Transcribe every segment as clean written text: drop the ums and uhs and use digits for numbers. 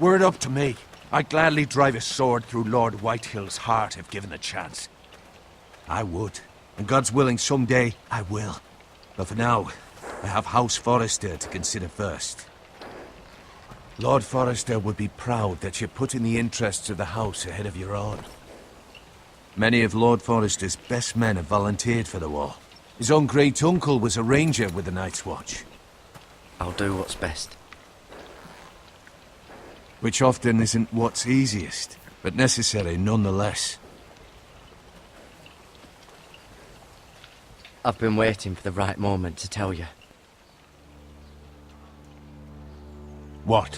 Were it up to me, I'd gladly drive a sword through Lord Whitehill's heart if given the chance. I would, and God's willing someday I will. But for now, I have House Forrester to consider first. Lord Forrester would be proud that you're putting the interests of the house ahead of your own. Many of Lord Forrester's best men have volunteered for the war. His own great-uncle was a ranger with the Night's Watch. I'll do what's best. Which often isn't what's easiest, but necessary nonetheless. I've been waiting for the right moment to tell you. What?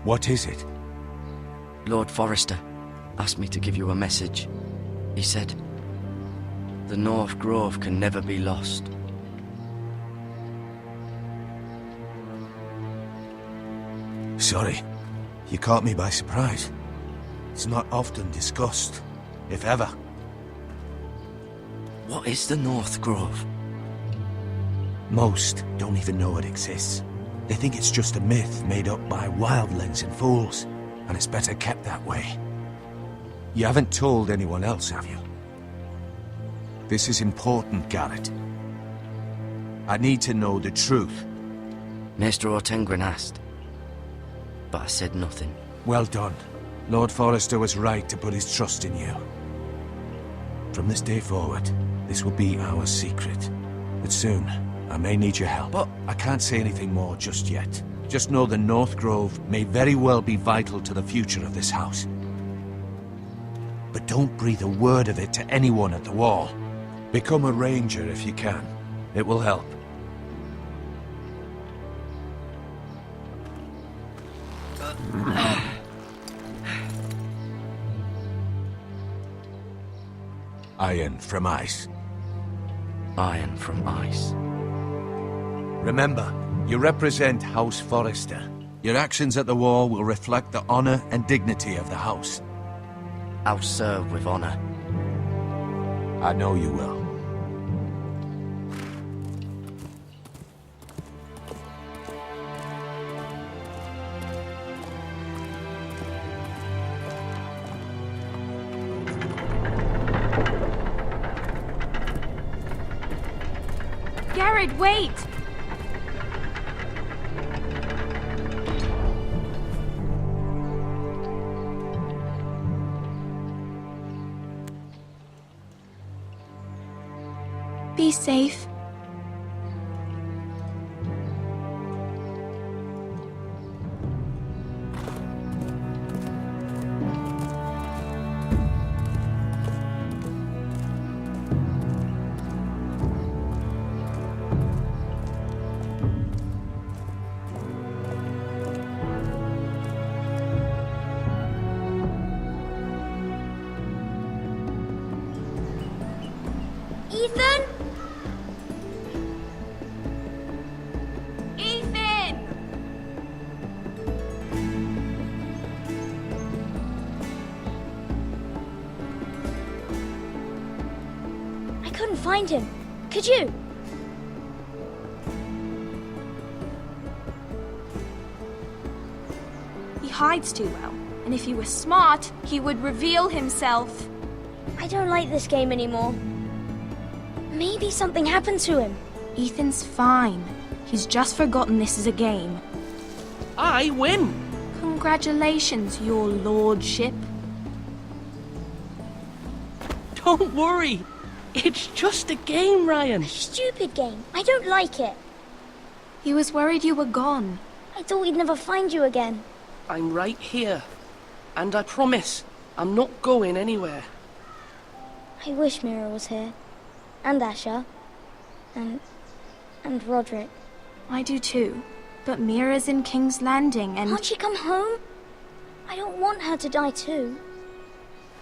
What is it? Lord Forrester asked me to give you a message. He said, the North Grove can never be lost. Sorry, you caught me by surprise. It's not often discussed, if ever. What is the North Grove? Most don't even know it exists. They think it's just a myth made up by wildlings and fools, and it's better kept that way. You haven't told anyone else, have you? This is important, Garrett. I need to know the truth. Maester Ortengren asked, but I said nothing. Well done. Lord Forrester was right to put his trust in you. From this day forward, this will be our secret. But soon, I may need your help. But I can't say anything more just yet. Just know the North Grove may very well be vital to the future of this house. But don't breathe a word of it to anyone at the wall. Become a ranger if you can. It will help. Iron from ice. Iron from ice. Remember, you represent House Forrester. Your actions at the war will reflect the honor and dignity of the house. I'll serve with honor. I know you will. Garrett, wait! Be safe. Ethan? I couldn't find him. Could you? He hides too well, and if he were smart, he would reveal himself. I don't like this game anymore. Maybe something happened to him. Ethan's fine. He's just forgotten this is a game. I win! Congratulations, your lordship. Don't worry. It's just a game, Ryan. Stupid game. I don't like it. He was worried you were gone. I thought we'd never find you again. I'm right here. And I promise, I'm not going anywhere. I wish Mira was here. And Asher. And Roderick. I do too. But Mira's in King's Landing and... Can't she come home? I don't want her to die too.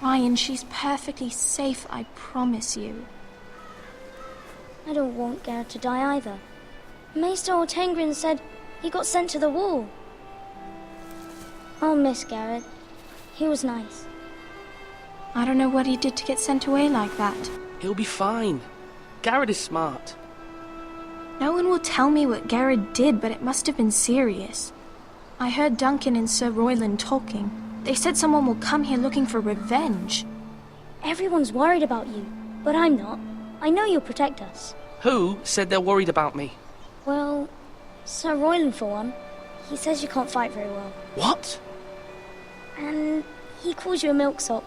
Ryan, she's perfectly safe, I promise you. I don't want Garrett to die either. Maester Ortengren said he got sent to the wall. I'll miss Garrett. He was nice. I don't know what he did to get sent away like that. He'll be fine. Garrett is smart. No one will tell me what Garrett did, but it must have been serious. I heard Duncan and Sir Royland talking. They said someone will come here looking for revenge. Everyone's worried about you, but I'm not. I know you'll protect us. Who said they're worried about me? Well, Sir Royland for one. He says you can't fight very well. What? And he calls you a milksop.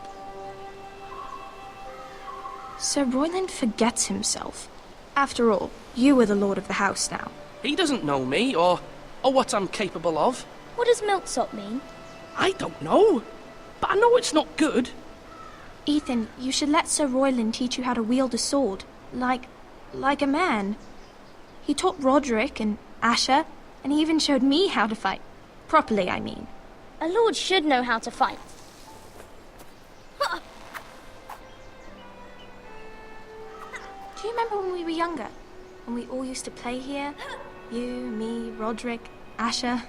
Sir Royland forgets himself. After all, you are the lord of the house now. He doesn't know me, or what I'm capable of. What does milksop mean? I don't know, but I know it's not good. Ethan, you should let Sir Royland teach you how to wield a sword. Like a man. He taught Roderick and Asher, and he even showed me how to fight. Properly, I mean. A lord should know how to fight. Do you remember when we were younger? When we all used to play here? You, me, Roderick, Asher.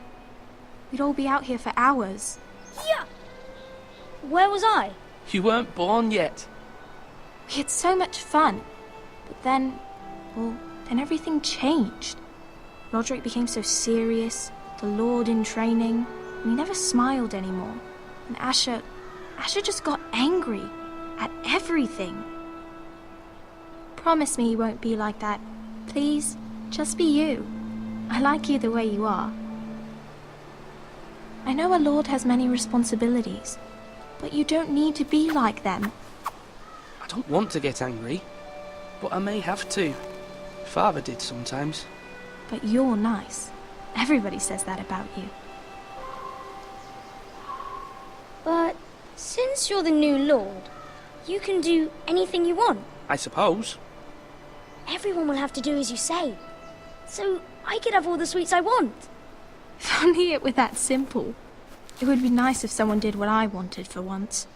We'd all be out here for hours. Yeah. Where was I? You weren't born yet. We had so much fun. But then everything changed. Roderick became so serious, the Lord in training, and he never smiled anymore. And Asher just got angry at everything. Promise me you won't be like that. Please, just be you. I like you the way you are. I know a lord has many responsibilities, but you don't need to be like them. I don't want to get angry, but I may have to. Father did sometimes. But you're nice. Everybody says that about you. But since you're the new lord, you can do anything you want. I suppose. Everyone will have to do as you say. So I could have all the sweets I want. If only it were that simple. It would be nice if someone did what I wanted for once.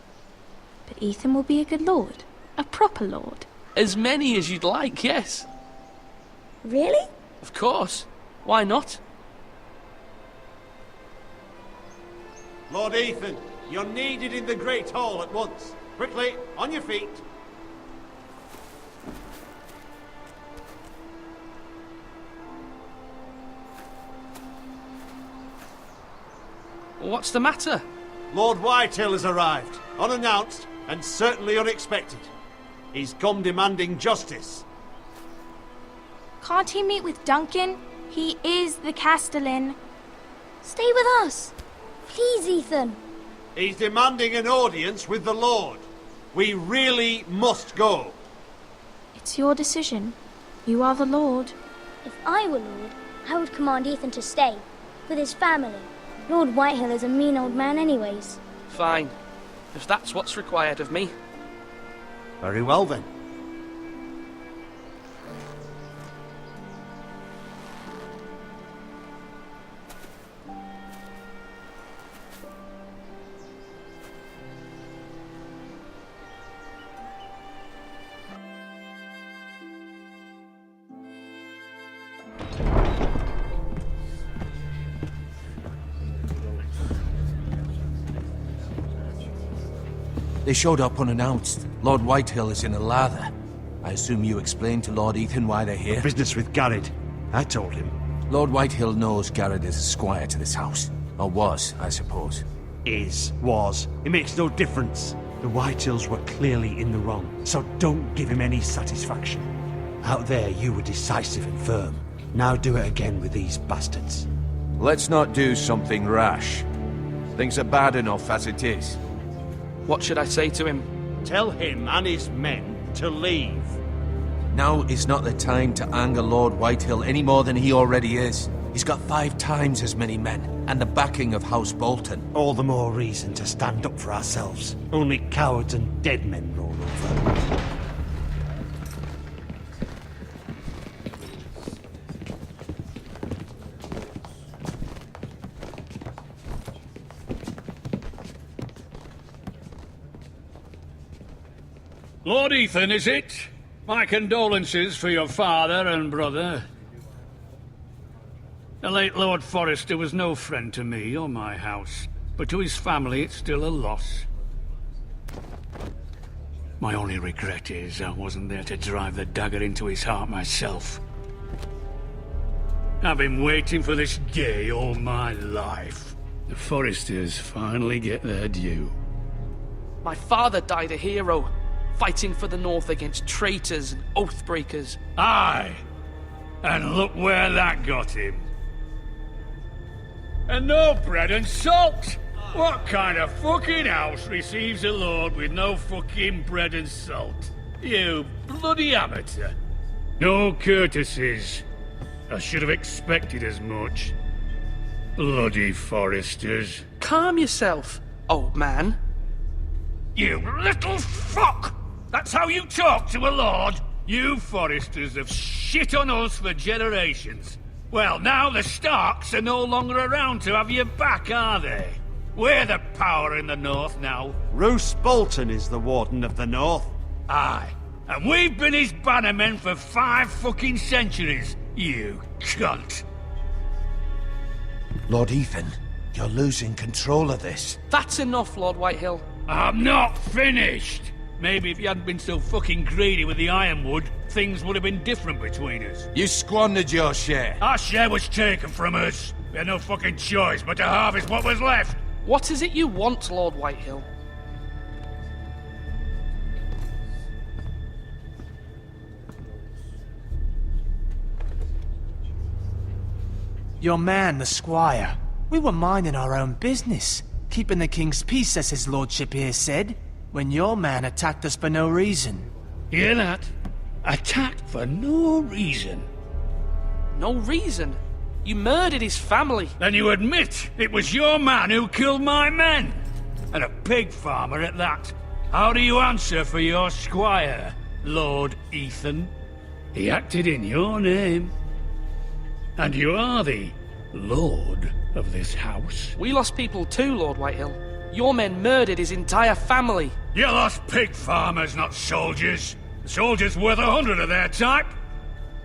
But Ethan will be a good lord. A proper lord. As many as you'd like, yes. Really? Of course. Why not? Lord Ethan, you're needed in the Great Hall at once. Quickly, on your feet. What's the matter? Lord Whitehill has arrived, unannounced and certainly unexpected. He's come demanding justice. Can't he meet with Duncan? He is the Castellan. Stay with us. Please, Ethan. He's demanding an audience with the Lord. We really must go. It's your decision. You are the lord. If I were lord, I would command Ethan to stay, with his family. Lord Whitehill is a mean old man anyways. Fine. If that's what's required of me. Very well then. They showed up unannounced. Lord Whitehill is in a lather. I assume you explained to Lord Ethan why they're here? Business with Garrett. I told him. Lord Whitehill knows Garrett is a squire to this house. Or was, I suppose. Was. It makes no difference. The Whitehills were clearly in the wrong, so don't give him any satisfaction. Out there, you were decisive and firm. Now do it again with these bastards. Let's not do something rash. Things are bad enough as it is. What should I say to him? Tell him and his men to leave. Now is not the time to anger Lord Whitehill any more than he already is. He's got 5 times as many men, and the backing of House Bolton. All the more reason to stand up for ourselves. Only cowards and dead men roll over. Lord Ethan, is it? My condolences for your father and brother. The late Lord Forrester was no friend to me or my house, but to his family it's still a loss. My only regret is I wasn't there to drive the dagger into his heart myself. I've been waiting for this day all my life. The Forresters finally get their due. My father died a hero, fighting for the North against traitors and oathbreakers. Aye! And look where that got him. And no bread and salt! What kind of fucking house receives a lord with no fucking bread and salt? You bloody amateur. No courtesies. I should have expected as much. Bloody Forresters. Calm yourself, old man. You little fuck! That's how you talk to a lord? You Forresters have shit on us for generations. Well, now the Starks are no longer around to have your back, are they? We're the power in the North now. Roose Bolton is the Warden of the North. Aye. And we've been his bannermen for 5 fucking centuries, you cunt. Lord Ethan, you're losing control of this. That's enough, Lord Whitehill. I'm not finished. Maybe if you hadn't been so fucking greedy with the ironwood, things would have been different between us. You squandered your share. Our share was taken from us. We had no fucking choice but to harvest what was left. What is it you want, Lord Whitehill? Your man, the squire. We were minding our own business, keeping the king's peace, as his lordship here said, when your man attacked us for no reason. Hear that? Attacked for no reason. No reason? You murdered his family. Then you admit it was your man who killed my men. And a pig farmer at that. How do you answer for your squire, Lord Ethan? He acted in your name. And you are the lord of this house. We lost people too, Lord Whitehill. Your men murdered his entire family. You lost pig farmers, not soldiers. The soldiers worth 100 of their type.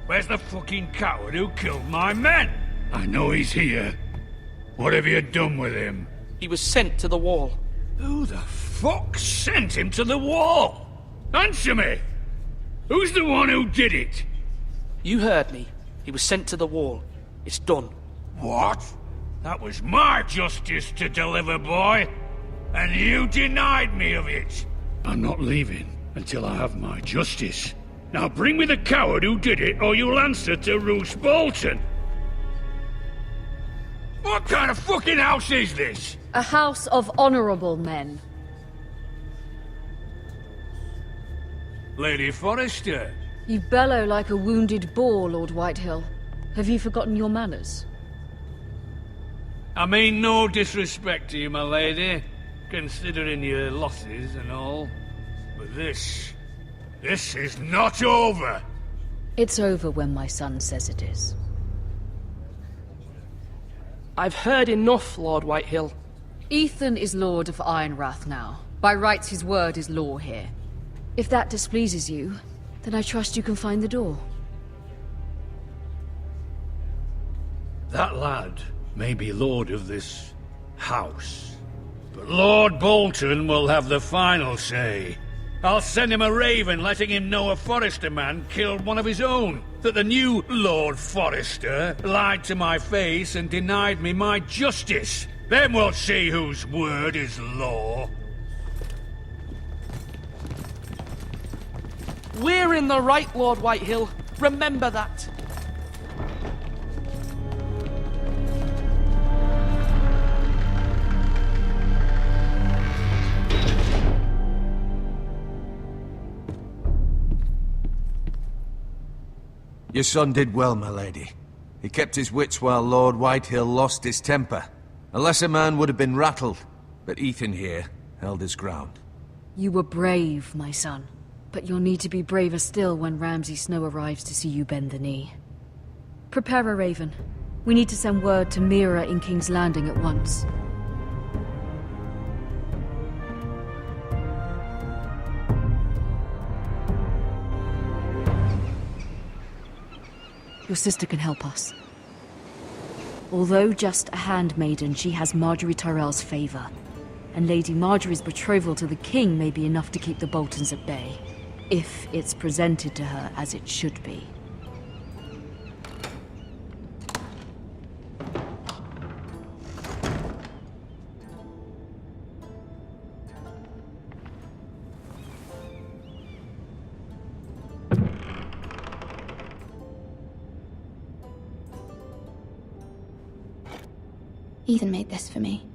Where's the fucking coward who killed my men? I know he's here. What have you done with him? He was sent to the wall. Who the fuck sent him to the wall? Answer me! Who's the one who did it? You heard me. He was sent to the wall. It's done. What? That was my justice to deliver, boy. And you denied me of it. I'm not leaving until I have my justice. Now bring me the coward who did it, or you'll answer to Roose Bolton. What kind of fucking house is this? A house of honorable men. Lady Forrester. You bellow like a wounded boar, Lord Whitehill. Have you forgotten your manners? I mean no disrespect to you, my lady, considering your losses and all. But this is not over. It's over when my son says it is. I've heard enough, Lord Whitehill. Ethan is Lord of Ironrath now. By rights, his word is law here. If that displeases you, then I trust you can find the door. That lad may be lord of this house, but Lord Bolton will have the final say. I'll send him a raven letting him know a Forrester man killed one of his own, that the new Lord Forrester lied to my face and denied me my justice. Then we'll see whose word is law. We're in the right, Lord Whitehill. Remember that. Your son did well, my lady. He kept his wits while Lord Whitehill lost his temper. A lesser man would have been rattled, but Ethan here held his ground. You were brave, my son. But you'll need to be braver still when Ramsay Snow arrives to see you bend the knee. Prepare a raven. We need to send word to Mira in King's Landing at once. Your sister can help us. Although just a handmaiden, she has Marjorie Tyrell's favor. And Lady Marjorie's betrothal to the king may be enough to keep the Boltons at bay. If it's presented to her as it should be. Ethan made this for me.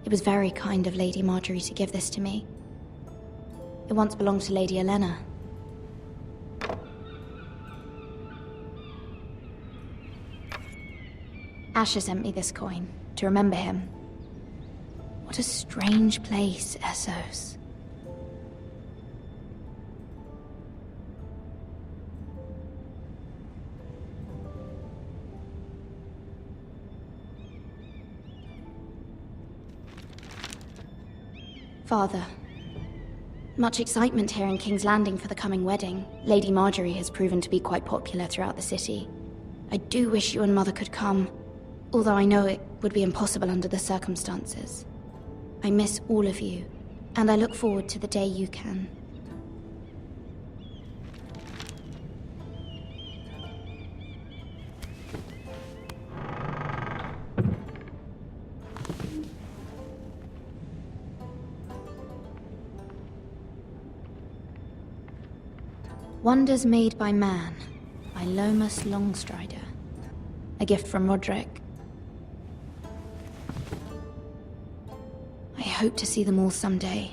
It was very kind of Lady Marjorie to give this to me. It once belonged to Lady Elena. Asher sent me this coin to remember him. What a strange place, Essos. Father, much excitement here in King's Landing for the coming wedding. Lady Marjorie has proven to be quite popular throughout the city. I do wish you and Mother could come, although I know it would be impossible under the circumstances. I miss all of you, and I look forward to the day you can. Wonders Made by Man, by Lomas Longstrider. A gift from Roderick. I hope to see them all someday.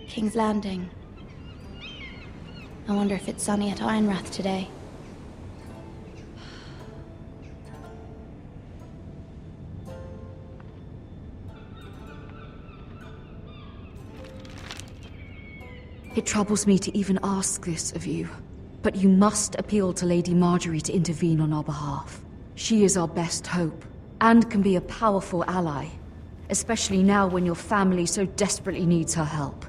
King's Landing. I wonder if it's sunny at Ironrath today. It troubles me to even ask this of you, but you must appeal to Lady Marjorie to intervene on our behalf. She is our best hope, and can be a powerful ally, especially now when your family so desperately needs her help.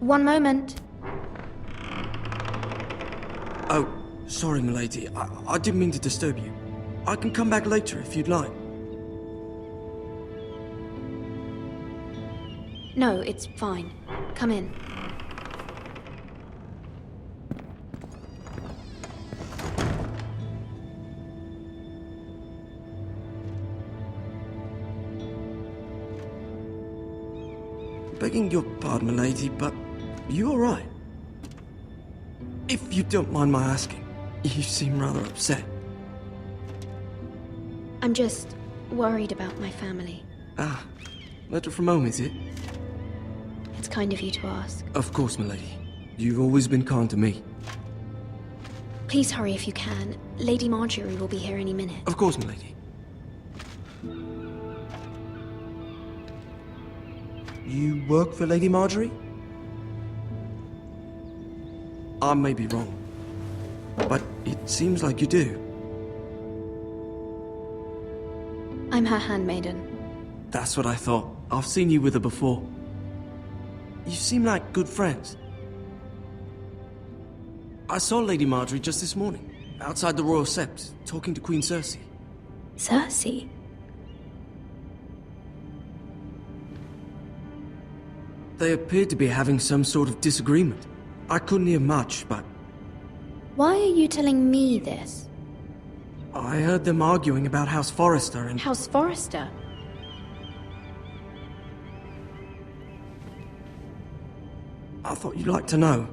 One moment. Oh, sorry, milady. I didn't mean to disturb you. I can come back later if you'd like. No, it's fine. Come in. Begging your pardon, milady, but you all right? If you don't mind my asking, you seem rather upset. I'm just worried about my family. Ah, letter from home, is it? It's kind of you to ask. Of course, milady. You've always been kind to me. Please hurry if you can. Lady Marjorie will be here any minute. Of course, milady. You work for Lady Marjorie? I may be wrong, but it seems like you do. I'm her handmaiden. That's what I thought. I've seen you with her before. You seem like good friends. I saw Lady Marjorie just this morning, outside the Royal Sept, talking to Queen Cersei. Cersei? They appeared to be having some sort of disagreement. I couldn't hear much, but Why are you telling me this? I heard them arguing about House Forrester and... House Forrester? I thought you'd like to know.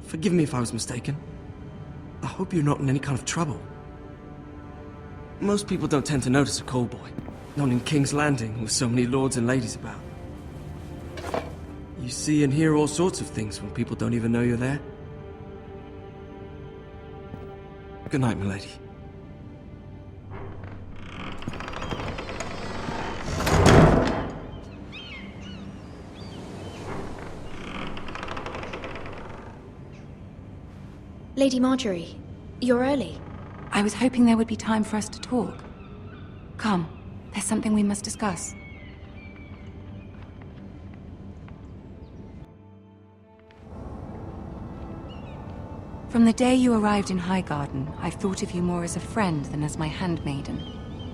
Forgive me if I was mistaken. I hope you're not in any kind of trouble. Most people don't tend to notice a call boy. Not in King's Landing, with so many lords and ladies about. You see and hear all sorts of things when people don't even know you're there. Good night, milady. Lady Marjorie, you're early. I was hoping there would be time for us to talk. Come, there's something we must discuss. From the day you arrived in Highgarden, I've thought of you more as a friend than as my handmaiden.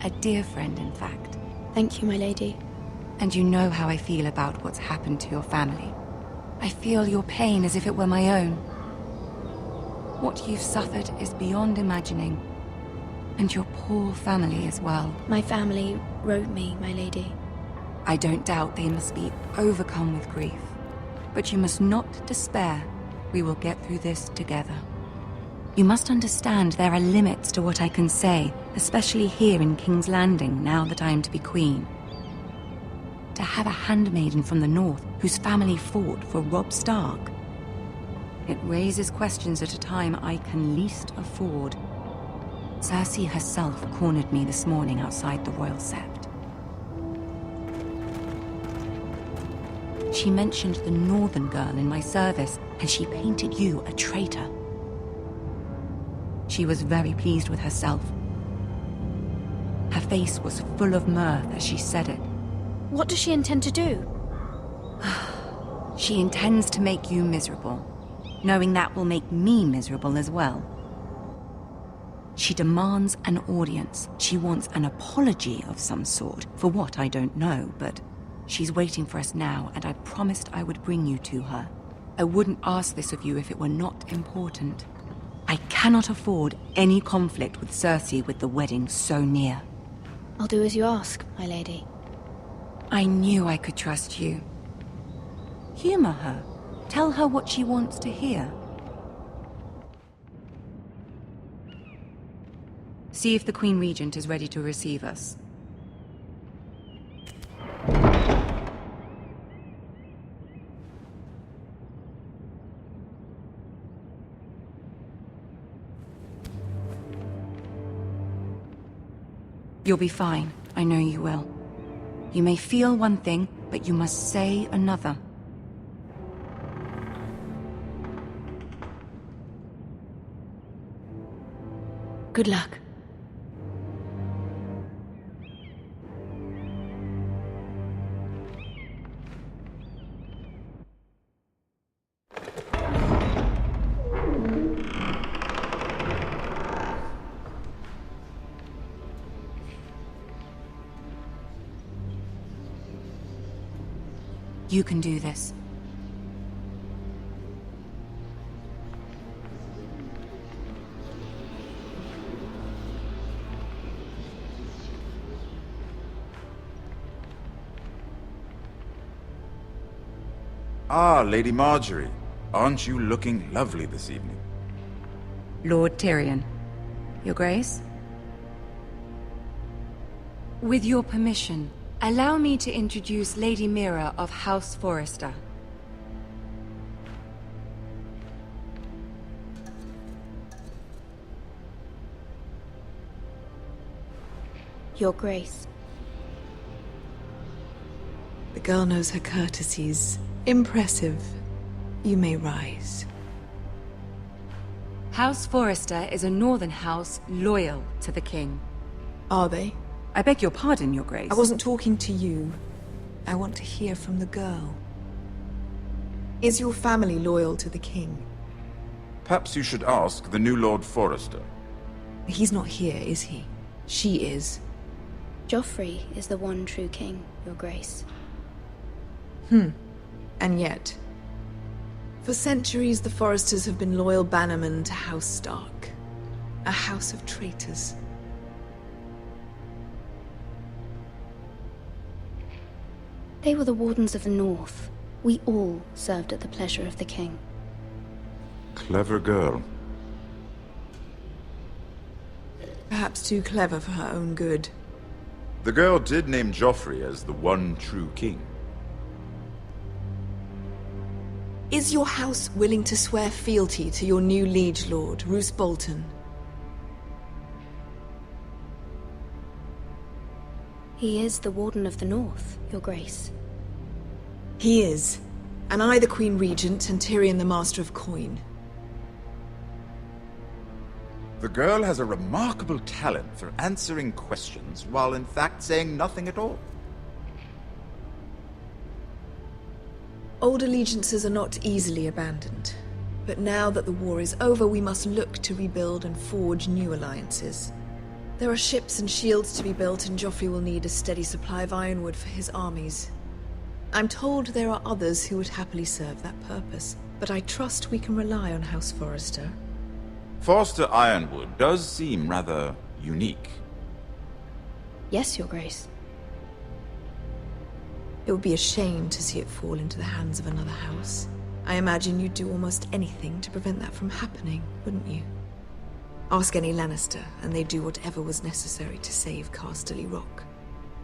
A dear friend, in fact. Thank you, my lady. And you know how I feel about what's happened to your family. I feel your pain as if it were my own. What you've suffered is beyond imagining. And your poor family as well. My family wrote me, my lady. I don't doubt they must be overcome with grief. But you must not despair. We will get through this together. You must understand there are limits to what I can say, especially here in King's Landing, now that I am to be queen. To have a handmaiden from the north whose family fought for Robb Stark. It raises questions at a time I can least afford. Cersei herself cornered me this morning outside the Royal Sept. She mentioned the northern girl in my service, and she painted you a traitor. She was very pleased with herself. Her face was full of mirth as she said it. What does she intend to do? She intends to make you miserable, knowing that will make me miserable as well. She demands an audience. She wants an apology of some sort, for what I don't know, but she's waiting for us now, and I promised I would bring you to her. I wouldn't ask this of you if it were not important. I cannot afford any conflict with Cersei with the wedding so near. I'll do as you ask, my lady. I knew I could trust you. Humor her. Tell her what she wants to hear. See if the Queen Regent is ready to receive us. You'll be fine. I know you will. You may feel one thing, but you must say another. Good luck. You can do this. Ah, Lady Marjorie. Aren't you looking lovely this evening? Lord Tyrion. Your Grace? With your permission, allow me to introduce Lady Mira of House Forrester. Your Grace. The girl knows her courtesies. Impressive. You may rise. House Forrester is a northern house loyal to the king. Are they? I beg your pardon, Your Grace. I wasn't talking to you. I want to hear from the girl. Is your family loyal to the king? Perhaps you should ask the new Lord Forrester. He's not here, is he? She is. Joffrey is the one true king, Your Grace. And yet, for centuries the Forresters have been loyal bannermen to House Stark. A house of traitors. They were the Wardens of the North. We all served at the pleasure of the king. Clever girl. Perhaps too clever for her own good. The girl did name Joffrey as the one true king. Is your house willing to swear fealty to your new liege lord, Roose Bolton? He is the Warden of the North, Your Grace. He is. And I the Queen Regent and Tyrion the Master of Coin. The girl has a remarkable talent for answering questions while in fact saying nothing at all. Old allegiances are not easily abandoned. But now that the war is over, we must look to rebuild and forge new alliances. There are ships and shields to be built, and Joffrey will need a steady supply of ironwood for his armies. I'm told there are others who would happily serve that purpose, but I trust we can rely on House Forrester. Forrester Ironwood does seem rather unique. Yes, Your Grace. It would be a shame to see it fall into the hands of another house. I imagine you'd do almost anything to prevent that from happening, wouldn't you? Ask any Lannister, and they'd do whatever was necessary to save Casterly Rock.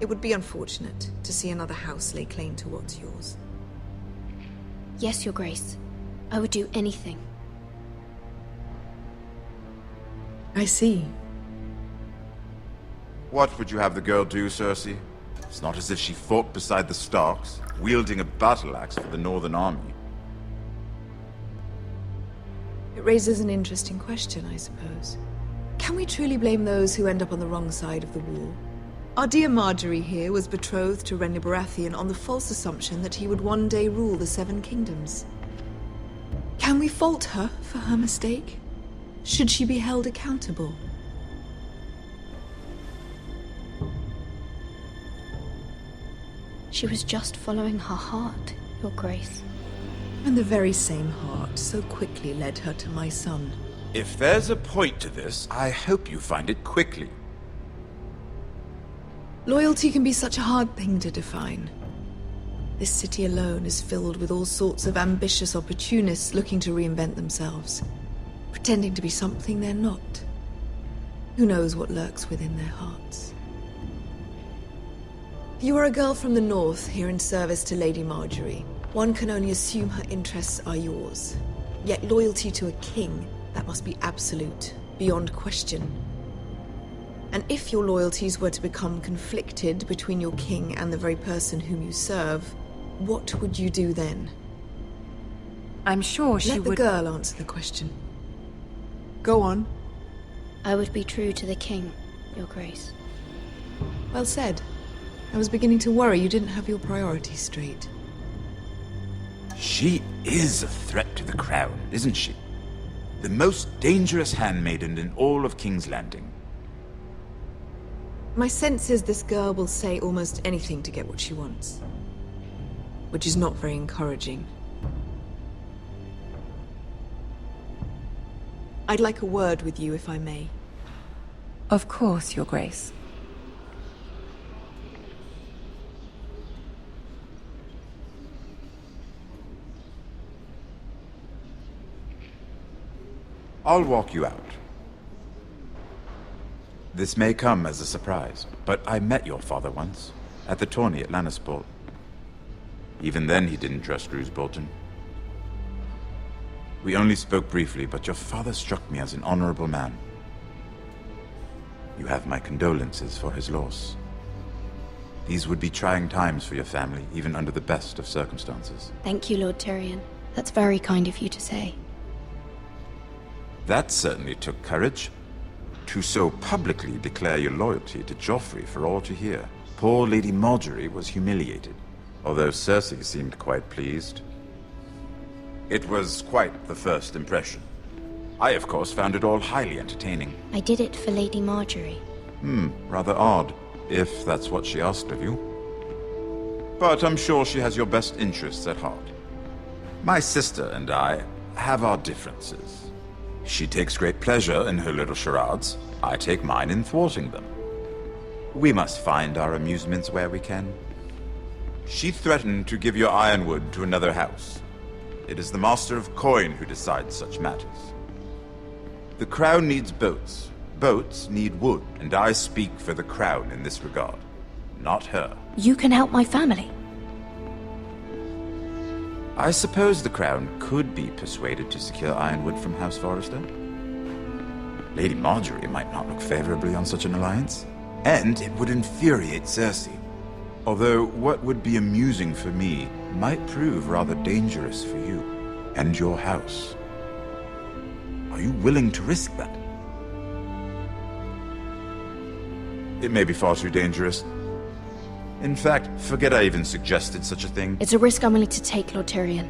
It would be unfortunate to see another house lay claim to what's yours. Yes, Your Grace. I would do anything. I see. What would you have the girl do, Cersei? It's not as if she fought beside the Starks, wielding a battle axe for the Northern Army. It raises an interesting question, I suppose. Can we truly blame those who end up on the wrong side of the wall? Our dear Marjorie here was betrothed to Renly Baratheon on the false assumption that he would one day rule the Seven Kingdoms. Can we fault her for her mistake? Should she be held accountable? She was just following her heart, Your Grace. And the very same heart so quickly led her to my son. If there's a point to this, I hope you find it quickly. Loyalty can be such a hard thing to define. This city alone is filled with all sorts of ambitious opportunists looking to reinvent themselves, pretending to be something they're not. Who knows what lurks within their hearts? You are a girl from the north here in service to Lady Marjorie. One can only assume her interests are yours. Yet loyalty to a king, that must be absolute, beyond question. And if your loyalties were to become conflicted between your king and the very person whom you serve, what would you do then? I'm sure she would... Let the girl answer the question. Go on. I would be true to the king, Your Grace. Well said. I was beginning to worry you didn't have your priorities straight. She is a threat to the crown, isn't she? The most dangerous handmaiden in all of King's Landing. My sense is this girl will say almost anything to get what she wants. Which is not very encouraging. I'd like a word with you, if I may. Of course, Your Grace. I'll walk you out. This may come as a surprise, but I met your father once, at the tourney at Lannisport. Even then he didn't trust Roose Bolton. We only spoke briefly, but your father struck me as an honorable man. You have my condolences for his loss. These would be trying times for your family, even under the best of circumstances. Thank you, Lord Tyrion. That's very kind of you to say. That certainly took courage. To so publicly declare your loyalty to Joffrey for all to hear. Poor Lady Marjorie was humiliated, although Cersei seemed quite pleased. It was quite the first impression. I, of course, found it all highly entertaining. I did it for Lady Marjorie. Rather odd, if that's what she asked of you. But I'm sure she has your best interests at heart. My sister and I have our differences. She takes great pleasure in her little charades. I take mine in thwarting them. We must find our amusements where we can. She threatened to give your ironwood to another house. It is the Master of Coin who decides such matters. The Crown needs boats. Boats need wood, and I speak for the Crown in this regard, not her. You can help my family. I suppose the Crown could be persuaded to secure ironwood from House Forrester. Lady Marjorie might not look favorably on such an alliance, and it would infuriate Cersei. Although what would be amusing for me might prove rather dangerous for you and your house. Are you willing to risk that? It may be far too dangerous. In fact, forget I even suggested such a thing. It's a risk I'm willing to take, Lord Tyrion.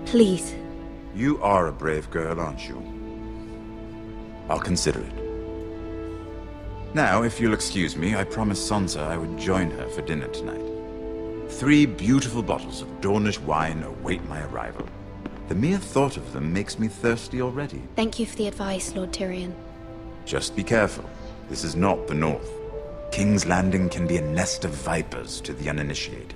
Please. You are a brave girl, aren't you? I'll consider it. Now, if you'll excuse me, I promised Sansa I would join her for dinner tonight. 3 beautiful bottles of Dornish wine await my arrival. The mere thought of them makes me thirsty already. Thank you for the advice, Lord Tyrion. Just be careful. This is not the North. King's Landing can be a nest of vipers to the uninitiated.